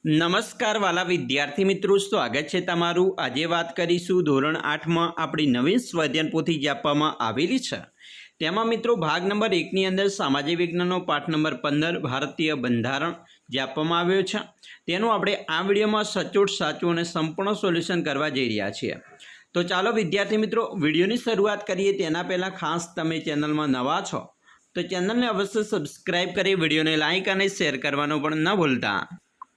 નમસ્કાર વાલા વિદ્યાર્થી મિત્રો, સ્વાગત છે તમારું। આજે વાત કરીશું ધોરણ 8માં આપણી નવીન સ્વાધ્યાયન પોથી જે આપવામાં આવેલી છે તેમાં મિત્રો ભાગ નંબર 1ની અંદર સામાજિક વિજ્ઞાનનો પાઠ નંબર 15 ભારતીય બંધારણ જે આપવામાં આવ્યો છે તેનું આપણે આ વિડીયોમાં સચોટ સાચું અને સંપૂર્ણ સોલ્યુશન કરવા જઈ રહ્યા છીએ। તો ચાલો વિદ્યાર્થી મિત્રો વિડીયોની શરૂઆત કરીએ। તેના પહેલાં ખાસ તમે ચેનલમાં નવા છો તો ચેનલને અવશ્ય સબસ્ક્રાઈબ કરી વિડીયોને લાઇક અને શેર કરવાનું પણ ન ભૂલતા।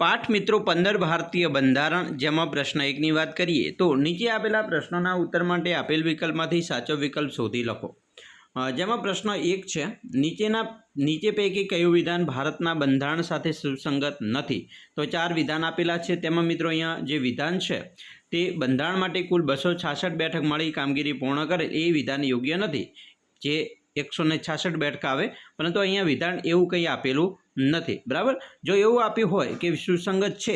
પાઠ મિત્રો 15 ભારતીય બંધારણ, જેમાં પ્રશ્ન 1ની વાત કરીએ તો નીચે આપેલા પ્રશ્નોના ઉત્તર માટે આપેલ વિકલ્પમાંથી સાચો વિકલ્પ શોધી લખો। જેમાં પ્રશ્ન 1 છે, નીચે પૈકી કયું વિધાન ભારતના બંધારણ સાથે સુસંગત નથી? તો 4 વિધાન આપેલા છે। તેમાં મિત્રો અહીંયા જે વિધાન છે તે બંધારણ માટે કુલ 266 બેઠક મળી કામગીરી પૂર્ણ કરે એ વિધાન યોગ્ય નથી, જે 166 બેઠક આવે, પરંતુ અહીંયા વિધાન એવું કંઈ આપેલું નથી। બરાબર, જો એવું આપ્યું હોય કે સુસંગત છે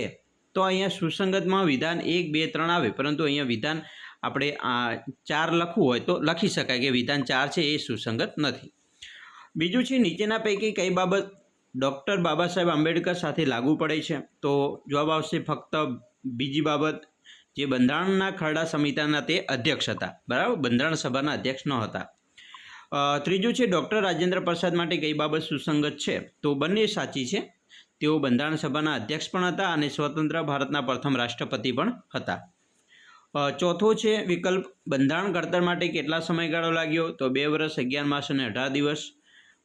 તો અહીંયા સુસંગતમાં વિધાન 1, 2, 3 આવે, પરંતુ અહીંયા વિધાન આપણે 4 લખવું હોય તો લખી શકાય કે વિધાન 4 છે એ સુસંગત નથી। બીજું છે, નીચેના પૈકી કઈ બાબત ડૉક્ટર બાબા સાહેબ આંબેડકર સાથે લાગુ પડે છે? તો જવાબ આવશે ફક્ત બીજી બાબત, જે બંધારણના ખરડા સમિતિના તે અધ્યક્ષ હતા। બરાબર, બંધારણ સભાના અધ્યક્ષ ન હતા। ત્રીજું છે, ડૉક્ટર રાજેન્દ્ર પ્રસાદ માટે કઈ બાબત સુસંગત છે? તો બંને સાચી છે। તેઓ બંધારણ સભાના અધ્યક્ષ પણ હતા અને સ્વતંત્ર ભારતના પ્રથમ રાષ્ટ્રપતિ પણ હતા। ચોથો છે વિકલ્પ, બંધારણ ઘડતર માટે કેટલા સમયગાળો લાગ્યો? તો 2 વર્ષ 11 માસ અને 18 દિવસ।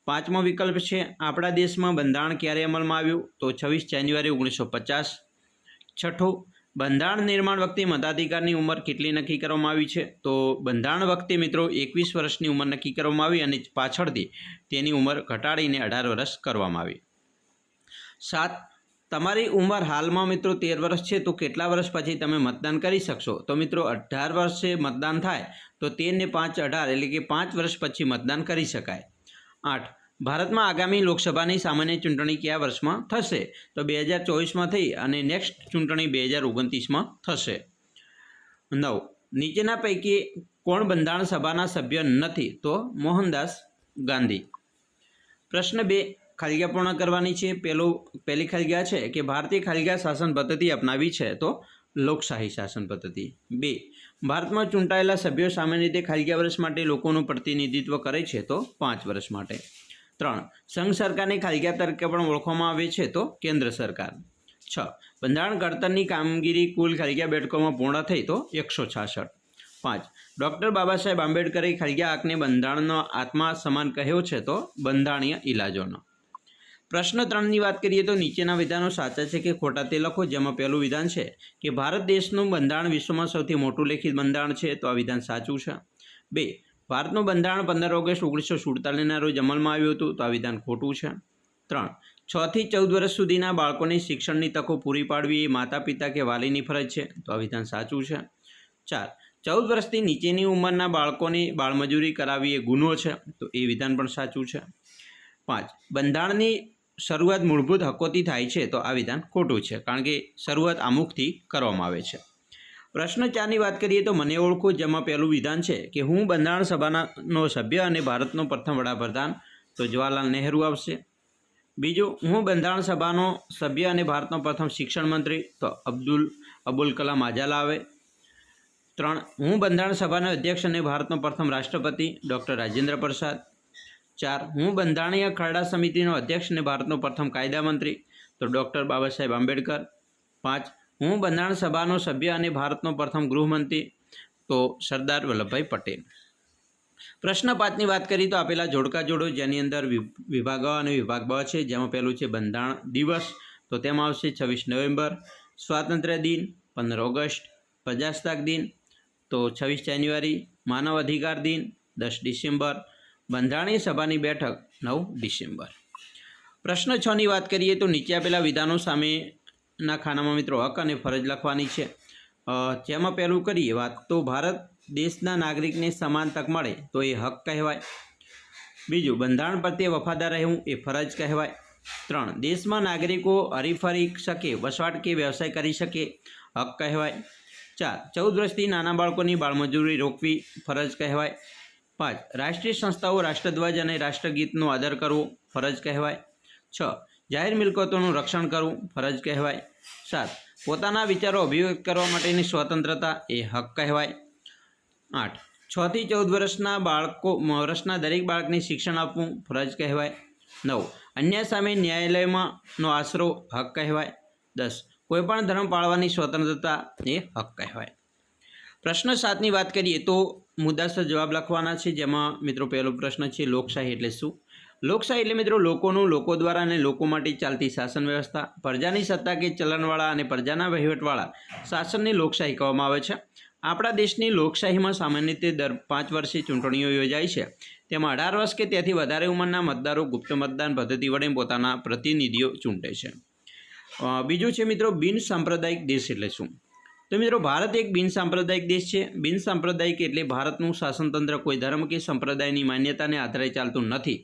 પાંચમો વિકલ્પ છે, આપણા દેશમાં બંધારણ ક્યારે અમલમાં આવ્યું? તો 26 જાન્યુઆરી 1950। છઠ્ઠો, બંધારણ નિર્માણ વખતે મતાધિકારની ઉંમર કેટલી નક્કી કરવામાં આવી છે? તો બંધારણ વખતે મિત્રો 21 વર્ષની ઉંમર નક્કી કરવામાં આવી અને પાછળથી તેની ઉંમર ઘટાડીને 18 વર્ષ કરવામાં આવી। 7, તમારી ઉંમર હાલમાં મિત્રો 13 વર્ષ છે તો કેટલા વર્ષ પછી તમે મતદાન કરી શકશો? તો મિત્રો 18 વર્ષે મતદાન થાય તો 13 ને 5 18, એટલે કે 5 વર્ષ પછી મતદાન કરી શકાય। 8, ભારતમાં આગામી લોકસભાની સામાન્ય ચૂંટણી કયા વર્ષમાં થશે? તો 2024માં થઈ અને નેક્સ્ટ ચૂંટણી 2029માં થશે। 9, નીચેના પૈકી કોણ બંધારણ સભાના સભ્ય નથી? તો મોહનદાસ ગાંધી। પ્રશ્ન 2, ખાલીગા પૂર્ણ કરવાની છે। પહેલી ખાલીગા છે કે ભારતીય ખાલીગા શાસન પદ્ધતિ અપનાવી છે? તો લોકશાહી શાસન પદ્ધતિ। 2, ભારતમાં ચૂંટાયેલા સભ્યો સામાન્ય રીતે ખાલીગા વર્ષ માટે લોકોનું પ્રતિનિધિત્વ કરે છે? તો 5 વર્ષ માટે। 3, સંઘ સરકારને ખાલીગા તરીકે પણ ઓળખવામાં આવે છે? તો કેન્દ્ર સરકાર। 6, બંધારણ ઘડતરની કામગીરી કુલ ખાલીગા બેઠકોમાં પૂર્ણ થઈ? તો 166। 5, ડૉક્ટર બાબા સાહેબ આંબેડકરે ખાલીગા હકને બંધારણનો આત્મા સમાન કહ્યો છે? તો બંધારણીય ઇલાજોનો। પ્રશ્ન 3ની વાત કરીએ તો નીચેના વિધાનો સાચા છે કે ખોટા તે લખો। જેમાં પહેલું વિધાન છે કે ભારત દેશનું બંધારણ વિશ્વમાં સૌથી મોટું લેખિત બંધારણ છે, તો આ વિધાન સાચું છે। 2, ભારતનું બંધારણ 15 ઓગસ્ટ 1947ના રોજ અમલમાં આવ્યું હતું, તો આ વિધાન ખોટું છે। 3, 6 થી 14 વર્ષ સુધીના બાળકોને શિક્ષણની તકો પૂરી પાડવી એ માતા પિતા કે વાલીની ફરજ છે, તો આ વિધાન સાચું છે। 4, 14 વર્ષથી નીચેની ઉંમરના બાળકોને બાળમજૂરી કરાવવી એ ગુનો છે, તો એ વિધાન પણ સાચું છે। 5, બંધારણની શરૂઆત મૂળભૂત હકોથી થાય છે, તો આ વિધાન ખોટું છે, કારણ કે શરૂઆત આમુખથી કરવામાં આવે છે। પ્રશ્ન 4ની વાત કરીએ તો મને ઓળખો। જેમાં પહેલું વિધાન છે કે હું બંધારણ સભાનો સભ્ય અને ભારતનો પ્રથમ વડાપ્રધાન, તો જવાહરલાલ નહેરુ આવશે। બીજું, હું બંધારણ સભાનો સભ્ય અને ભારતનો પ્રથમ શિક્ષણ મંત્રી, તો અબુલ કલામ આઝાદ આવે। 3, હું બંધારણ સભાનો અધ્યક્ષ અને ભારતનો પ્રથમ રાષ્ટ્રપતિ, ડૉક્ટર રાજેન્દ્ર પ્રસાદ। 4, હું બંધારણીય ખરડા સમિતિનો અધ્યક્ષ અને ભારતનો પ્રથમ કાયદા મંત્રી, તો ડૉક્ટર બાબા સાહેબ આંબેડકર। 5, હું બંધારણ સભાનો સભ્ય અને ભારતનો પ્રથમ ગૃહમંત્રી, તો સરદાર વલ્લભભાઈ પટેલ। પ્રશ્ન 5ની વાત કરીએ તો આપેલા જોડકા જોડો, જેની અંદર વિભાગ અ અને વિભાગ બ છે। જેમાં પહેલું છે બંધારણ દિવસ, તો તેમાં આવશે 26 નવેમ્બર। સ્વાતંત્ર્ય દિન 15 ઓગસ્ટ। પ્રજાસત્તાક દિન તો 26 જાન્યુઆરી। માનવ અધિકાર દિન 10 ડિસેમ્બર। બંધારણીય સભાની બેઠક 9 ડિસેમ્બર। પ્રશ્ન 6ની વાત કરીએ તો નીચે આપેલા વિધાનો સામેના ખાનામાં મિત્રો હક અને ફરજ લખવાની છે। જેમાં પહેલું કરીએ વાત તો ભારત દેશના નાગરિકને સમાન તક મળે તો એ હક કહેવાય। બીજું, બંધારણ પ્રત્યે વફાદાર રહેવું એ ફરજ કહેવાય। 3, દેશમાં નાગરિકો હરીફરી શકે, વસવાટ કે વ્યવસાય કરી શકે, હક કહેવાય। 4, 14 વર્ષથી નાના બાળકોની બાળમજૂરી રોકવી ફરજ કહેવાય। 5, રાષ્ટ્રીય સંસ્થાઓ રાષ્ટ્રધ્વજ અને રાષ્ટ્રગીતનો આદર કરવો ફરજ કહેવાય। 6, જાહેર મિલકતોનું રક્ષણ કરવું ફરજ કહેવાય. 7. પોતાના વિચારો અભિવ્યક્ત કરવા માટેની સ્વતંત્રતા એ હક કહેવાય. 8. 6 થી 14 વર્ષના દરેક બાળકને શિક્ષણ આપવું ફરજ કહેવાય. 9. અન્ય સામે ન્યાયાલયમાંનો આશરો હક કહેવાય. 10. કોઈપણ ધર્મ પાળવાની સ્વતંત્રતા એ હક કહેવાય. પ્રશ્ન 7ની વાત કરીએ તો મુદ્દાસર જવાબ લખવાના છે, જેમાં મિત્રો પહેલો પ્રશ્ન છે લોકશાહી એટલે શું? લોકશાહી એટલે મિત્રો લોકોનું, લોકો દ્વારા અને લોકો માટે ચાલતી શાસન વ્યવસ્થા. પ્રજાની સત્તા કે ચલણવાળા અને પ્રજાના વહીવટવાળા શાસનને લોકશાહી કહેવામાં આવે છે. આપણા દેશની લોકશાહીમાં સામાન્ય રીતે દર 5 વર્ષે ચૂંટણીઓ યોજાય છે. તેમાં 18 વર્ષ કે તેથી વધારે ઉંમરના મતદારો ગુપ્ત મતદાન પદ્ધતિ વડે પોતાના પ્રતિનિધિઓ ચૂંટે છે. બીજું છે મિત્રો બિનસાંપ્રદાયિક દેશ એટલે શું? તો મિત્રો ભારત એક બિનસાંપ્રદાયિક દેશ છે. બિનસાંપ્રદાયિક એટલે ભારતનું શાસનતંત્ર કોઈ ધર્મ કે સંપ્રદાયની માન્યતાને આધારે ચાલતું નથી.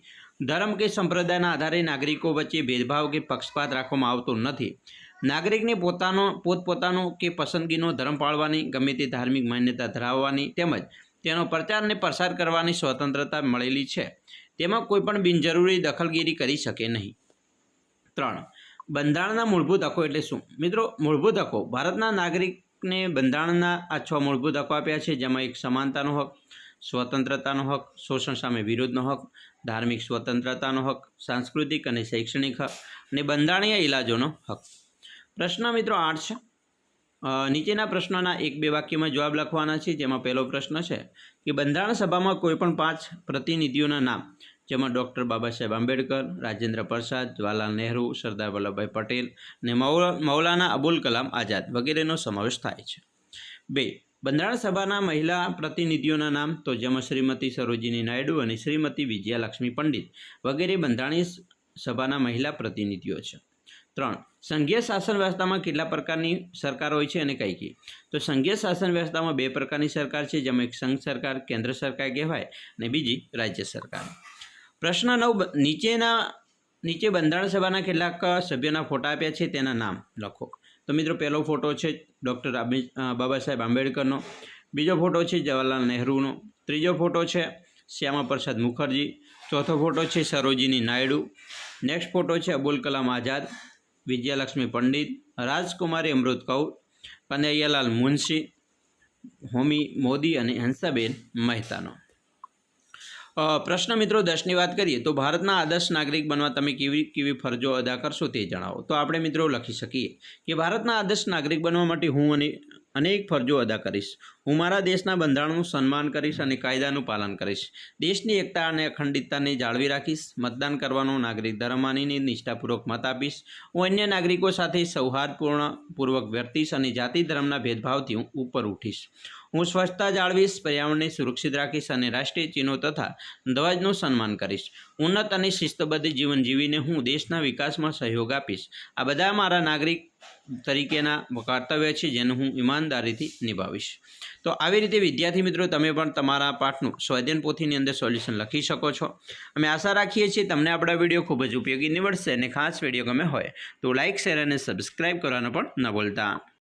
ધર્મ કે સંપ્રદાયના આધારે નાગરિકો વચ્ચે ભેદભાવ કે પક્ષપાત રાખવામાં આવતો નથી. નાગરિકને પોતપોતાનો કે પસંદગીનો ધર્મ પાળવાની, ગમે તે ધાર્મિક માન્યતા ધરાવવાની તેમજ તેનો પ્રચાર અને પ્રસાર કરવાની સ્વતંત્રતા મળેલી છે. તેમાં કોઈ પણ બિનજરૂરી દખલગીરી કરી શકે નહીં. 3. બંધારણના મૂળભૂત હકો એટલે શું? મિત્રો મૂળભૂત હકો ભારતના નાગરિકને બંધારણના આ 6 મૂળભૂત હકો આપ્યા છે, જેમાં એક સમાનતાનો હક, સ્વતંત્રતાનો હક, શોષણ સામે વિરોધનો હક, ધાર્મિક સ્વતંત્રતાનો હક, સાંસ્કૃતિક અને શૈક્ષણિક હક અને બંધારણીય ઇલાજોનો હક. પ્રશ્ન મિત્રો 8 છે. નીચેના પ્રશ્નોના 1-2 વાક્યમાં જવાબ લખવાના છે, જેમાં પહેલો પ્રશ્ન છે કે બંધારણ સભામાં કોઈપણ 5 પ્રતિનિધિઓના નામ, જેમાં ડૉક્ટર બાબા સાહેબ આંબેડકર, રાજેન્દ્ર પ્રસાદ, જવાહરલાલ નહેરુ, સરદાર વલ્લભભાઈ પટેલ અને મૌલાના અબુલ કલામ આઝાદ વગેરેનો સમાવેશ થાય છે. 2. બંધારણ સભાના મહિલા પ્રતિનિધિઓના નામ, તો જેમાં શ્રીમતી સરોજિની નાયડુ અને શ્રીમતી વિજયાલક્ષ્મી પંડિત વગેરે બંધારણીય સભાના મહિલા પ્રતિનિધિઓ છે. 3. સંઘીય શાસન વ્યવસ્થામાં કેટલા પ્રકારની સરકાર હોય છે અને કઈ કઈ? તો સંઘીય શાસન વ્યવસ્થામાં 2 પ્રકારની સરકાર છે, જેમાં એક સંઘ સરકાર, કેન્દ્ર સરકાર કહેવાય અને બીજી રાજ્ય સરકાર. પ્રશ્ન 9. નીચે બંધારણ સભાના કેટલાક સભ્યોના ફોટા આપ્યા છે, તેના નામ લખો. તો મિત્રો પહેલો ફોટો છે ડૉક્ટર બાબા સાહેબ આંબેડકરનો, બીજો ફોટો છે જવાહરલાલ નહેરુનો, ત્રીજો ફોટો છે શ્યામા પ્રસાદ મુખર્જી, ચોથો ફોટો છે સરોજિની નાયડુ, નેક્સ્ટ ફોટો છે અબુલ કલામ આઝાદ, વિજયાલક્ષ્મી પંડિત, રાજકુમારી અમૃત કૌર, કનૈયાલાલ મુનશી, હોમી મોદી અને હંસાબેન મહેતાનો. પ્રશ્ન મિત્રો 10ની વાત કરીએ તો ભારતના આદર્શ નાગરિક બનવા તમે કેવી ફરજો અદા કરશો તે જણાવો. તો આપણે મિત્રો લખી શકીએ કે ભારતના આદર્શ નાગરિક બનવા માટે હું અનેક ફરજો અદા કરીશ. હું મારા દેશના બંધારણનું સન્માન કરીશ અને કાયદાનું પાલન કરીશ. દેશની એકતા અને અખંડિતતાને જાળવી રાખીશ. મતદાન કરવાનો નાગરિક ધર્મ માનીને નિષ્ઠાપૂર્વક મત આપીશ. હું અન્ય નાગરિકો સાથે સૌહાર્દપૂર્વક વર્તીશ અને જાતિ ધર્મના ભેદભાવથી હું ઉપર ઉઠીશ. હું સ્વચ્છતા જાળવીશ, પર્યાવરણને સુરક્ષિત રાખીશ અને રાષ્ટ્રીય ચિહ્નો તથા ધ્વજનું સન્માન કરીશ. ઉન્નત અને શિસ્તબદ્ધ જીવન જીવીને હું દેશના વિકાસમાં સહયોગ આપીશ. આ બધા મારા નાગરિક તરીકેના કર્તવ્ય છે, જેને હું ઈમાનદારીથી નિભાવીશ. તો આવી રીતે વિદ્યાર્થી મિત્રો તમે પણ તમારા પાઠનું સ્વાધ્યાયન પોથીની અંદર સોલ્યુશન લખી શકો છો. અમે આશા રાખીએ છીએ તમને આપણા વિડીયો ખૂબ જ ઉપયોગી નીવડશે અને ખાસ વિડીયો ગમે હોય તો લાઇક, શેર અને સબસ્ક્રાઈબ કરવાનું પણ ન ભૂલતા.